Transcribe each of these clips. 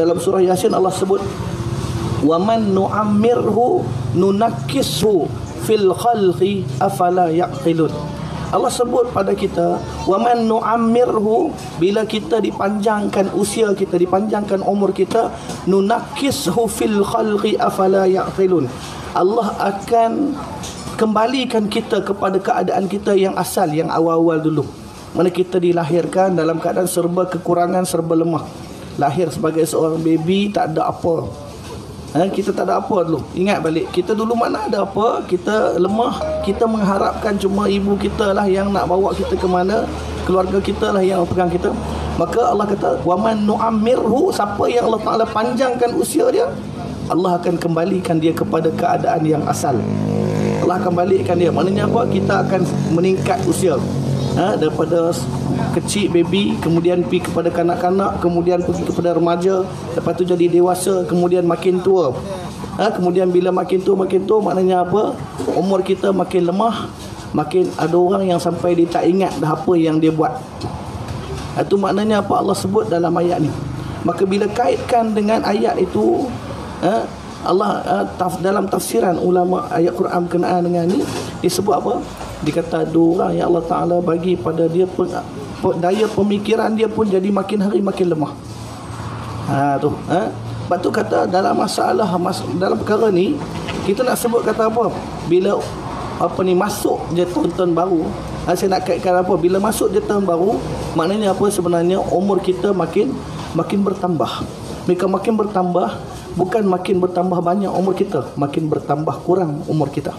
Dalam surah Yasin Allah sebut, wa man nu'ammirhu nunakkishu fil khalqi afala yaqilun. Allah sebut pada kita, wa man nu'ammirhu, bila kita dipanjangkan usia kita, dipanjangkan umur kita, nunakkishu fil khalqi afala yaqilun. Allah akan kembalikan kita kepada keadaan kita yang asal, yang awal-awal dulu. Mana kita dilahirkan dalam keadaan serba kekurangan, serba lemah. Lahir sebagai seorang baby, tak ada apa. Kita tak ada apa dulu. Ingat balik, kita dulu mana ada apa, kita lemah, kita mengharapkan cuma ibu kita lah yang nak bawa kita ke mana, keluarga kita lah yang pegang kita. Maka Allah kata, wa man nu'ammirhu, siapa yang Allah Ta'ala panjangkan usia dia, Allah akan kembalikan dia kepada keadaan yang asal. Allah akan balikkan dia. Maknanya apa? Kita akan meningkat usia. Daripada kecil baby, kemudian pergi kepada kanak-kanak, kemudian pergi kepada remaja, lepas tu jadi dewasa, kemudian makin tua. Kemudian bila makin tua, maknanya apa? Umur kita makin lemah, makin ada orang yang sampai dia tak ingat dah apa yang dia buat. Itu maknanya apa Allah sebut dalam ayat ni. Maka bila kaitkan dengan ayat itu, Allah dalam tafsiran ulama ayat Quran berkenaan dengan ni, dia sebut apa? Dia kata ada orang yang Allah Ta'ala bagi pada dia daya pemikiran dia pun jadi makin hari makin lemah. Lepas tu kata dalam dalam perkara ni, kita nak sebut kata apa? Bila masuk je tahun baru, saya nak kaitkan apa? Bila masuk je tahun baru, maknanya apa sebenarnya? Umur kita makin bertambah. Mereka makin bertambah, bukan makin bertambah banyak umur kita, makin bertambah kurang umur kita.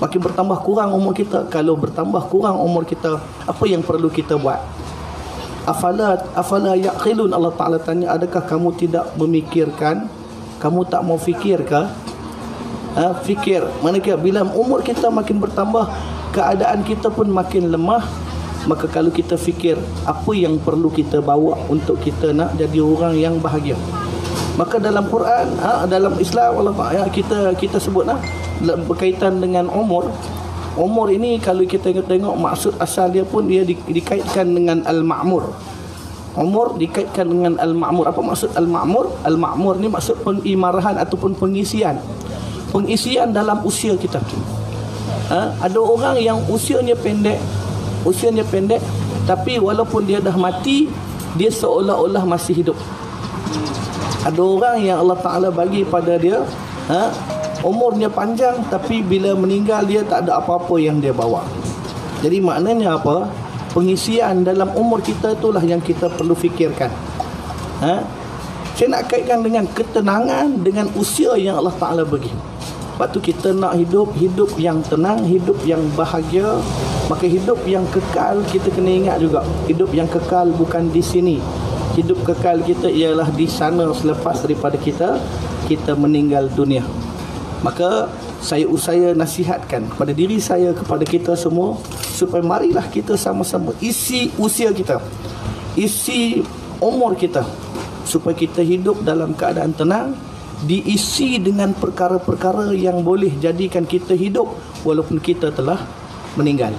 Makin bertambah kurang umur kita. Kalau bertambah kurang umur kita, apa yang perlu kita buat? Afala yaqilun, Allah Ta'ala tanya, adakah kamu tidak memikirkan? Kamu tak mau fikir ke? Fikir. Manakala bila umur kita makin bertambah, keadaan kita pun makin lemah, maka kalau kita fikir apa yang perlu kita bawa untuk kita nak jadi orang yang bahagia. Maka dalam Quran, dalam Islam, Allah kita sebutlah berkaitan dengan umur. Umur ini kalau kita tengok maksud asal dia pun dia dikaitkan dengan al-ma'mur. Umur dikaitkan dengan al-ma'mur. Apa maksud al-ma'mur? Al-ma'mur ni maksud pengimarahan ataupun pengisian. Pengisian dalam usia kita. Ada orang yang usianya pendek, tapi walaupun dia dah mati, dia seolah-olah masih hidup. Ada orang yang Allah Ta'ala bagi pada dia, umurnya panjang, tapi bila meninggal dia tak ada apa-apa yang dia bawa. Jadi maknanya apa? Pengisian dalam umur kita itulah yang kita perlu fikirkan. Saya nak kaitkan dengan ketenangan, dengan usia yang Allah Ta'ala bagi. Lepas tu kita nak hidup yang tenang, hidup yang bahagia. Maka hidup yang kekal kita kena ingat juga. Hidup yang kekal bukan di sini. Hidup kekal kita ialah di sana selepas daripada kita meninggal dunia. Maka saya nasihatkan kepada diri saya, kepada kita semua, supaya marilah kita sama-sama isi usia kita, isi umur kita, supaya kita hidup dalam keadaan tenang, diisi dengan perkara-perkara yang boleh jadikan kita hidup walaupun kita telah meninggal.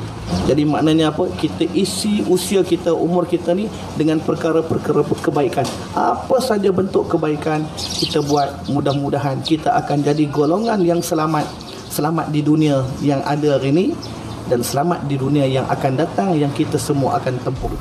Jadi maknanya apa? Kita isi usia kita, umur kita ni dengan perkara-perkara kebaikan. Apa saja bentuk kebaikan kita buat, mudah-mudahan kita akan jadi golongan yang selamat. Selamat di dunia yang ada hari ini dan selamat di dunia yang akan datang, yang kita semua akan tempuh.